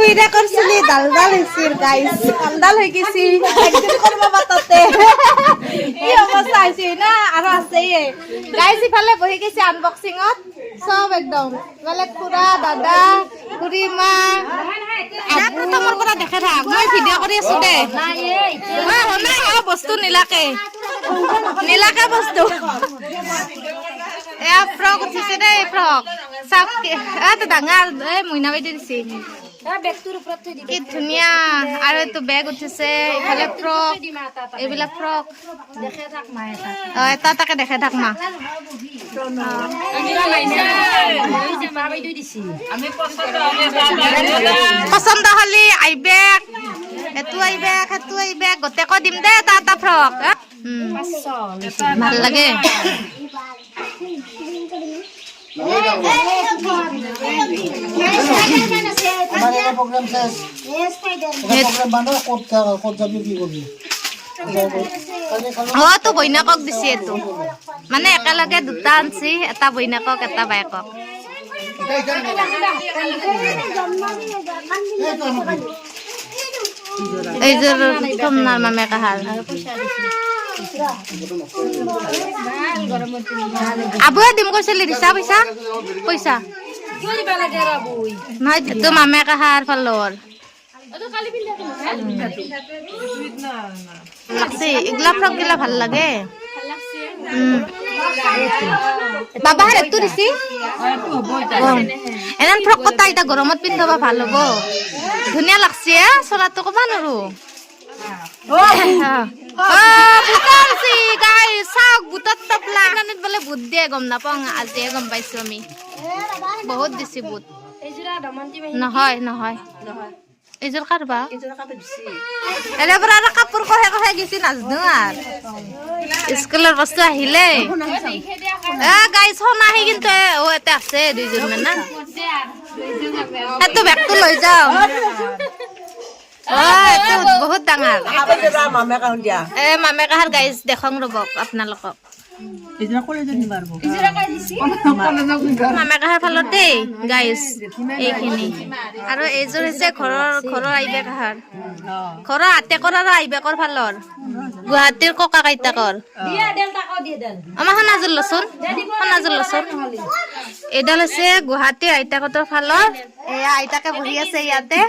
video করছিলি দালদাল হইছিল guys দালদাল হই গেছি একদিন করব বাতাতে কি অবস্থা হইছে না আর আছে গাইস ইফালে বহি গেছি আনবক্সিংত সব একদম মানে খুড়া দাদা খুড়িমা আপু তোমার পৰা দেখে থাক মই ভিডিও কৰি আছো দে নাই বস্তু নীলাকে বস্তু এ ফ্ৰক উঠিছে দে ফ্ৰক সব এত ডাঙৰ এ মইনা বাইদে দিছে কি ধুনীয়া আৰু এইটো বেগ উঠিছে ইফালে ফ্ৰক এইবিলাক ফ্ৰক এটা তাকে দেখে থাক মা পচন্দ হলি আইবেক এটো আইবেক গোটেক দিম দে এটা ফ্ৰক ভাল লাগে তো বৈনাকক দিছে এইটো মানে একেলগে দুটা আনছি এটা বৈনাকক এটা বায়েকক এইযোৰ তোমার মামে কাহাল আবুয়ে দিম কৈছিলি দিছা পইচা নহয় তো মামে কাহাৰ ফালৰ লাগছে এগুলা ফ্ৰক গিলা ভাল লাগে বাবা একটু দিছি এনে ফ্ৰক কটা এটা গৰমত পিন্ধাবা ভাল হ'ব ধুনীয়া লাগছে চলাটো কবা নৰো বুটত টপলা বোলে বুট দিয়ে গম নাপাওঁ আজিয়ে গম পাইছো আমি বহুত দিছি বুট নহয় এইযোৰ কাৰবা এনে পৰা আৰু কাপোৰ কহে গেছি নাজনো আৰু স্কুলৰ বস্তু আহিলে গাই সোণ আহি কিন্তু এটা আছে দুইযোৰ মান না এইটো বেগটো লৈ যাওঁ বহুত ডাঙৰ মামে কাহাৰ গাইজ দেখং ৰবক আপোনালোকক মামে কাহাৰ ফালত দেই গাইজ এইখিনি আৰু এইযোৰ হৈছে ঘৰৰ আইবে কাহাৰ ঘৰৰ আটেকৰ আৰু আইবেকৰ ফালৰ গুৱাহাটীৰ ককা আইতাকৰ আমাৰ সনাজুৰ লচোন এইডাল হৈছে গুৱাহাটীৰ আইতাকতৰ ফালৰ এয়া আইতাকে বহি আছে ইয়াতে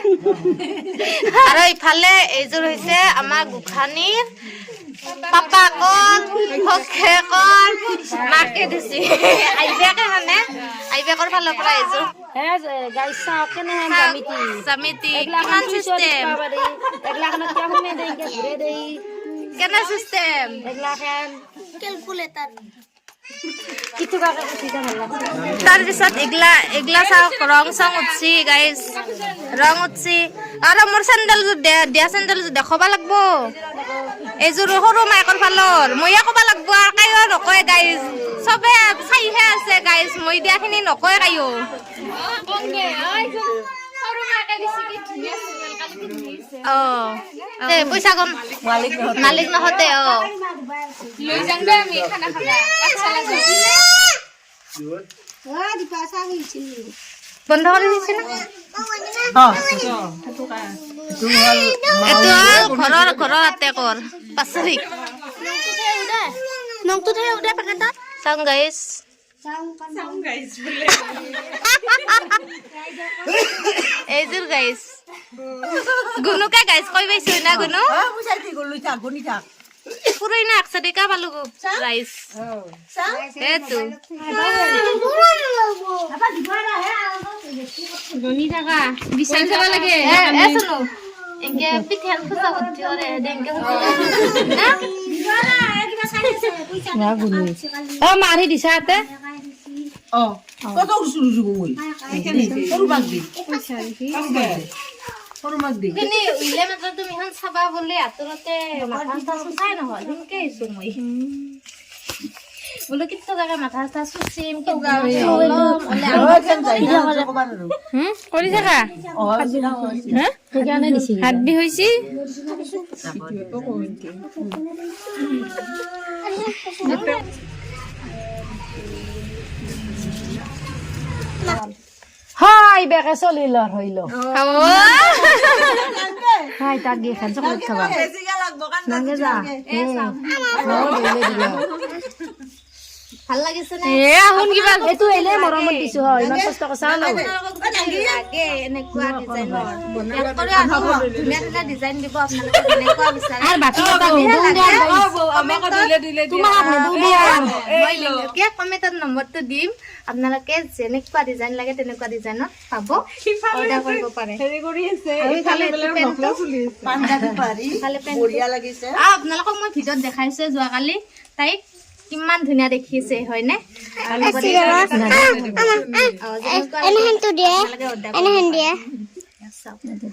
আৰু ইফালে এইযোৰ হৈছে আমাৰ গোখানীৰ পাপাকৰ ভকেকৰ মাকে দিছি আইবেকে মানে আইবেকৰ ফালৰ পৰা এইযোৰ জামিতি কিমান চিষ্টেম কেনে চিষ্টেম কেলকুলেটাৰ তাৰ পিছত এগলা চাওক ৰং চং উঠছি গাইজ ৰং উঠছি আৰু মোৰ চেণ্ডেলযোৰ দিয়া চেণ্ডেলযোৰ দেখাব লাগব এইযোৰ সৰু মাইকৰ ফালৰ মইয়ে ক'ব লাগব আৰু কায়ো নকয় গাইজ চবে চাইহে আছে গাইজ মই দিয়াখিনি নকয় কায়ো পইচা কম মালিক নহতে বন্ধ কৰি দিছে না ঘৰৰ আটেকৰ পাচৰিক চাওঁ গাইজ এইযোৰ গাইজ গুনুকে গাইজ কৈ পাইছো না গুনু পুরোই না 100 টাকা পালো গো রাইস এতো গনি টাকা বিশাল যাবা লাগে এ শুনো এঙ্গে পিঠেল খুসা হচ্ছে ওরে দেঙ্গে না দিবালা একটা সাইছে পয়সা না গুনু ও মারি দিছাতে ও কত শুরু শুরু মই এখানে সরু বাগদি পয়সা কিন্তু উইলে মাত্র তুমি হান চাবা বলে আতরতে মাথা চাই নহয় দিনকে আইছো মই বলে কিত্ত জায়গা মাথা সুচিম কি কৰি থাকা সেইকাৰণে দিছি হাত বি হৈছি হাই বেকে চলিল হইল হাই তাক গিয়ে খান চকলেট খাবা নাগে যা ভাল লাগিছে নে আহুন কিবা এইটো এলে মৰমত দিছো হয় ইমান কষ্ট কৰিছা ন লাগে এনেকুৱা ডিজাইনৰ ধুনীয়া ধুনীয়া ডিজাইন দিব আপোনালোকে যেনেকুৱা বিচাৰে আৰ বাকি কথা আমাকে দিলে তোমাক নিদু কেক কমেণ্টত নম্বৰটো দিম আপোনালোকে যেনেকুৱা ডিজাইন লাগে তেনেকুৱা ডিজাইনত পাব অৰ্ডাৰ কৰিব পাৰে আৰু ইফালে পেণ্টটো পাঞ্জাবী পাৰি ইফালে পেণ্ট বঢ়িয়া লাগিছে আপোনালোকক মই ভিডিঅ'ত দেখাইছো যোৱাকালি তাইক কিমান ধুনীয়া দেখিছে হয়নে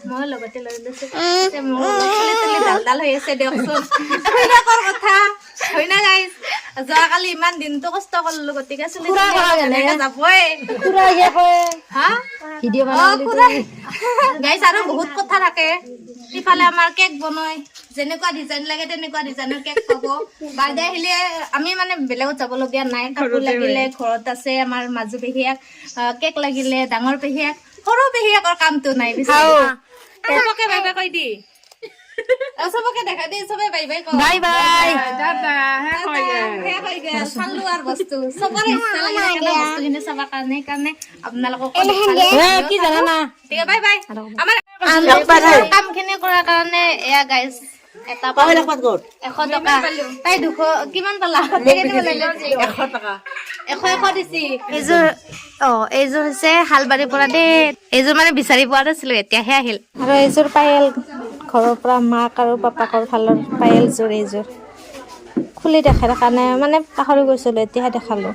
মই লগতে লৈ লৈছো ডাল হৈ আছে দিয়কচোন কথা হয় না গাইজ যোৱাকালি ইমান দিনটো কষ্ট কৰিলো গতিকে চুলি যাবই গাইজ আৰু বহুত কথা থাকে সিফালে আমাৰ কেক বনাই যেনেকুৱা ডিজাইন লাগে তেনেকুৱা ডিজাইনৰ কেক পাব বাৰ্ডে আহিলে আমি মানে বেলেগত যাবলগীয়া নাই কাপোৰ লাগিলে ঘৰত আছে আমাৰ মাজু পেহীয়েক কেক লাগিলে ডাঙৰ পেহীয়েক সৰু পেহীয়েকৰ কামটো নাই চবকে বাই বাই কৈ দি চবকে দেখা দি চবে বাই বাই কয় বাই বাই চালো আৰু বস্তু চবৰে ইচ্ছা লাগে বস্তুখিনি চাবৰ কাৰণে সেইকাৰণে আপোনালোকক কি জানা না ঠিক আছে বাই বাই আমাৰ কামখিনি কৰাৰ কাৰণে এয়া গাইজ এটা 100 টকা তাই 200 কিমান পালা 100 টকা 100 দিছি এইযোৰ হৈছে হালবাৰীৰ পৰা দেই এইযোৰ মানে বিচাৰি পোৱা নাছিলো এতিয়াহে আহিল আৰু এইযোৰ পায়েল ঘৰৰ পৰা মাক আৰু পাপাকৰ ফালৰ পায়েলযোৰ এইযোৰ খুলি দেখাৰ কাৰণে মানে পাহৰি গৈছিলো এতিয়াহে দেখালো